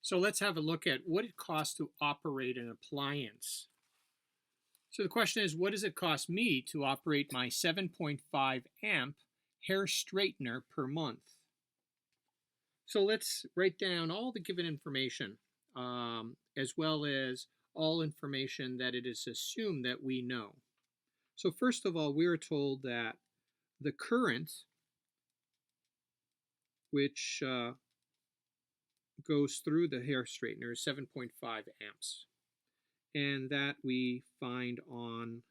So let's have a look at what it costs to operate an appliance. So the question is, what does it cost me to operate my 7.5 amp hair straightener per month? So let's write down all the given information, as well as all information that it is assumed that we know. So first of all, we are told that the current, which goes through the hair straightener, is 7.5 amps. And that we find on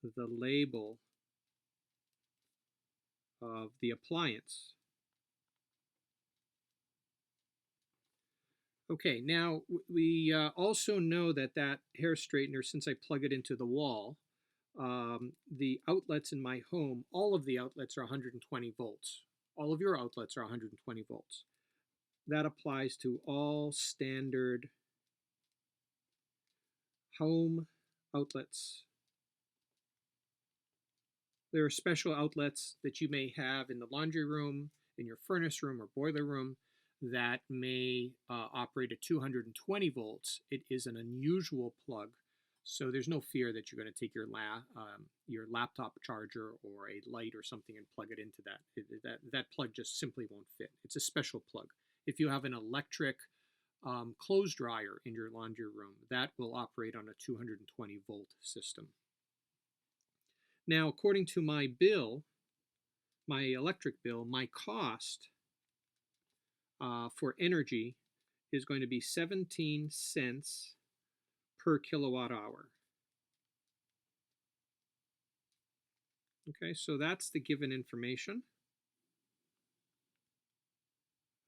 the label of the appliance. Okay, now we also know that that hair straightener, since I plug it into the wall, the outlets in my home, all of the outlets are 120 volts. All of your outlets are 120 volts. That applies to all standard home outlets. There are special outlets that you may have in the laundry room, in your furnace room or boiler room that may operate at 220 volts. It is an unusual plug, so there's no fear that you're going to take your laptop charger or a light or something and plug it into that. That plug just simply won't fit. It's a special plug. If you have an electric clothes dryer in your laundry room, that will operate on a 220 volt system. Now, according to my bill, my electric bill, my cost for energy is going to be 17 cents per kilowatt hour. Okay, so that's the given information.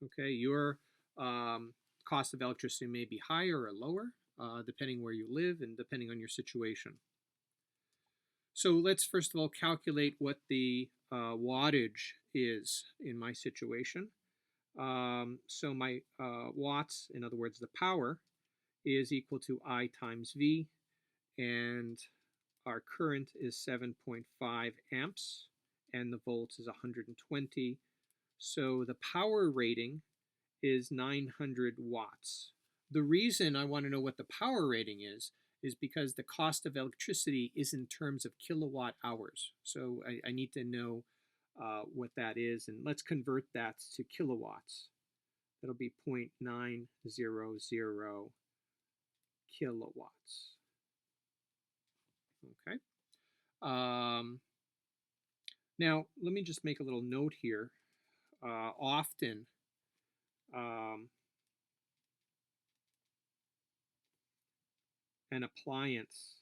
Okay, your cost of electricity may be higher or lower, depending where you live and depending on your situation. So let's first of all calculate what the wattage is in my situation. So my watts, in other words, the power, is equal to I times V, and our current is 7.5 amps, and the volts is 120. So the power rating is 900 watts. The reason I want to know what the power rating is because the cost of electricity is in terms of kilowatt hours. So I need to know what that is, and let's convert that to kilowatts. That'll be 0.900 kilowatts. Okay. Now, let me just make a little note here. Often, an appliance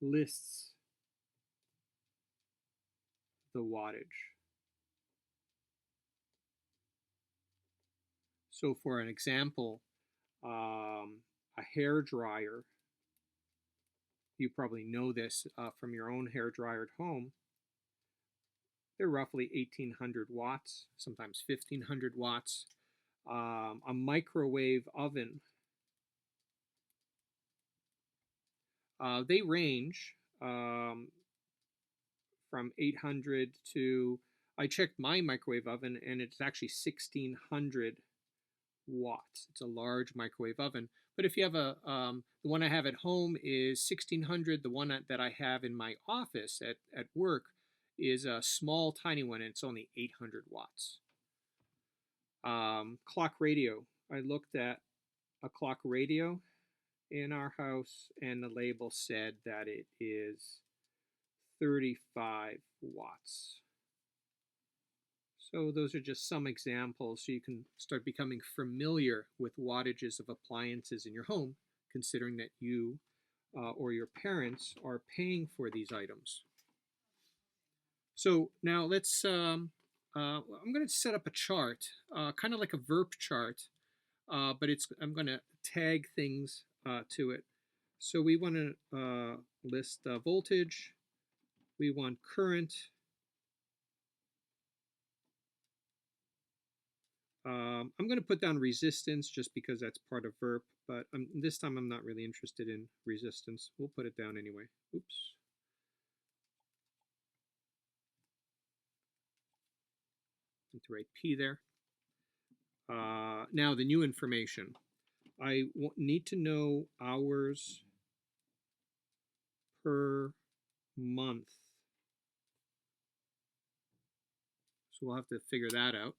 lists the wattage. So for an example, a hair dryer, you probably know this from your own hair dryer at home, they're roughly 1800 watts, sometimes 1500 watts. A microwave oven, they range from 800 to, I checked my microwave oven and it's actually 1600 watts. It's a large microwave oven. But if you have the one I have at home is 1600. The one that I have in my office at work is a small, tiny one, and it's only 800 watts. Clock radio. I looked at a clock radio in our house, and the label said that it is 35 watts. So those are just some examples so you can start becoming familiar with wattages of appliances in your home, considering that you or your parents are paying for these items. So now let's, I'm going to set up a chart, kind of like a VERP chart, but I'm going to tag things to it. So we want to list voltage, we want current, I'm going to put down resistance just because that's part of VERP, but this time I'm not really interested in resistance. We'll put it down anyway. Oops. to write P there. Now the new information. I need to know hours per month. So we'll have to figure that out.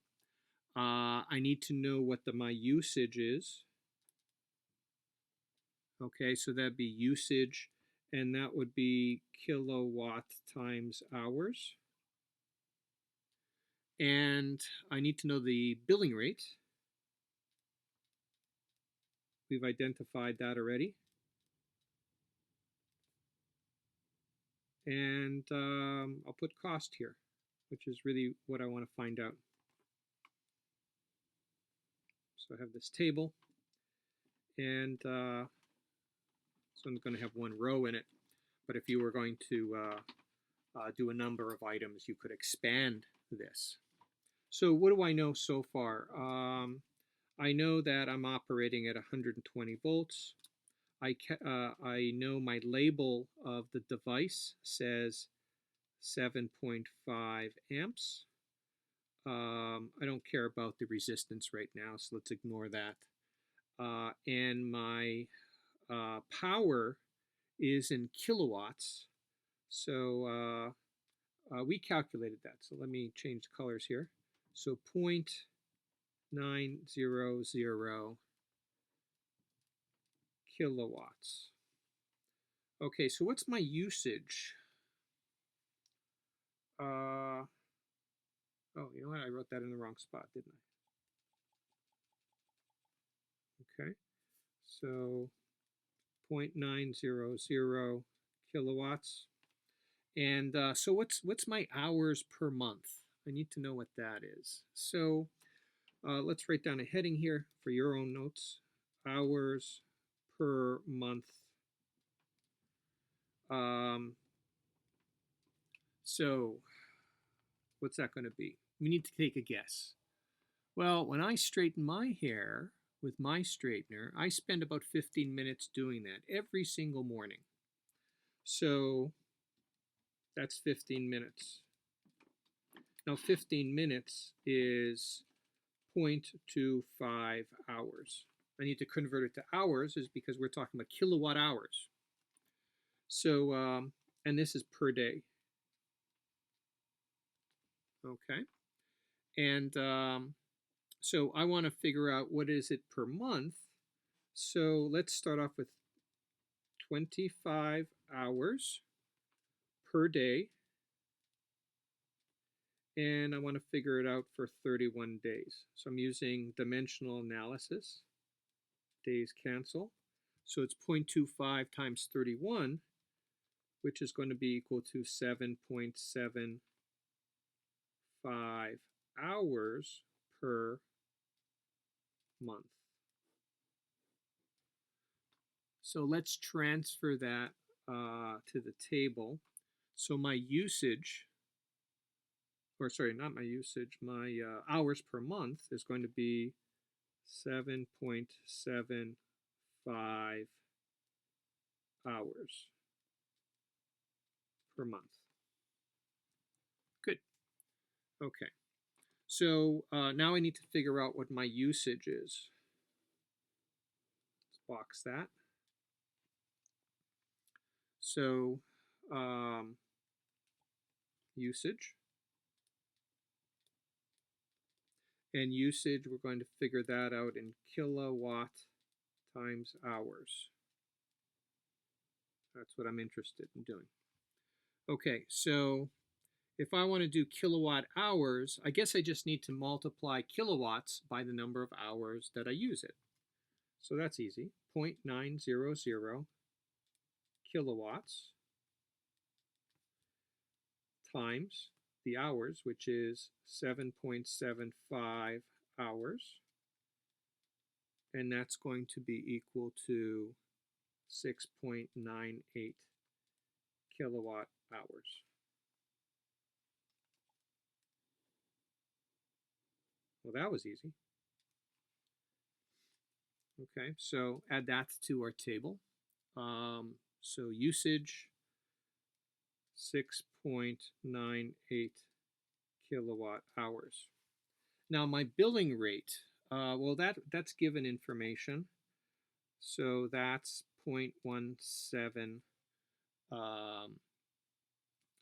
I need to know what my usage is. Okay, so that'd be usage, and that would be kilowatt times hours. And I need to know the billing rate. We've identified that already. And I'll put cost here, which is really what I want to find out. So I have this table, and so I'm going to have one row in it. But if you were going to do a number of items, you could expand this. So what do I know so far? I know that I'm operating at 120 volts. I know my label of the device says 7.5 amps. I don't care about the resistance right now, so let's ignore that. And my power is in kilowatts. So we calculated that. So let me change the colors here. So 0.900 kilowatts. Okay, so what's my usage? Oh, you know what? I wrote that in the wrong spot, didn't I? Okay, so 0.900 kilowatts. And so what's my hours per month? I need to know what that is. So let's write down a heading here for your own notes. Hours per month. So what's that going to be? We need to take a guess. Well, when I straighten my hair with my straightener, I spend about 15 minutes doing that every single morning. So that's 15 minutes. Now 15 minutes is 0.25 hours. I need to convert it to hours is because we're talking about kilowatt hours. So, and this is per day. Okay. And so I want to figure out what is it per month. So let's start off with 25 hours per day. And I want to figure it out for 31 days. So I'm using dimensional analysis. Days cancel. So it's 0.25 times 31, which is going to be equal to 7.75 hours per month. So let's transfer that to the table. So my usage, or sorry, not my usage, my hours per month is going to be 7.75 hours per month. Good. Okay. So now I need to figure out what my usage is. Let's box that. So usage. And usage, we're going to figure that out in kilowatt times hours. That's what I'm interested in doing. Okay, so if I want to do kilowatt hours, I guess I just need to multiply kilowatts by the number of hours that I use it. So that's easy. 0.900 kilowatts times the hours, which is 7.75 hours. And that's going to be equal to 6.98 kilowatt hours. Well, that was easy. Okay, so add that to our table. So usage, 6.98 kilowatt hours. Now my billing rate, well that's given information. So that's 0.17,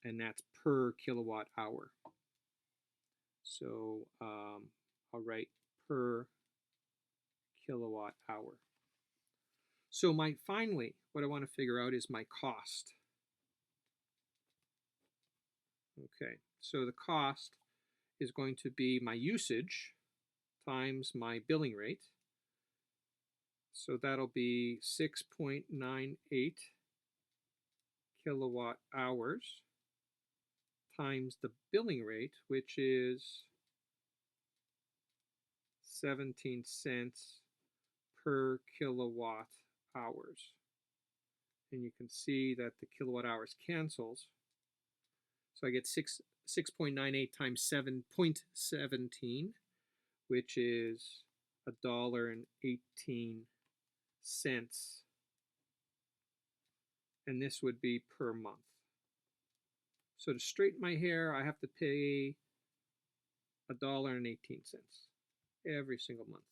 and that's per kilowatt hour. So I'll write per kilowatt hour. So finally, what I want to figure out is my cost. Okay, so the cost is going to be my usage times my billing rate. So that'll be 6.98 kilowatt hours times the billing rate, which is 17 cents per kilowatt hours. And you can see that the kilowatt hours cancels. So I get 6.98 times 7.17, which is $1.18. And this would be per month. So to straighten my hair, I have to pay $1.18 every single month,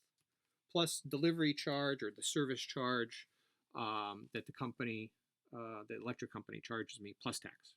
plus delivery charge or the service charge that the company, the electric company charges me, plus tax.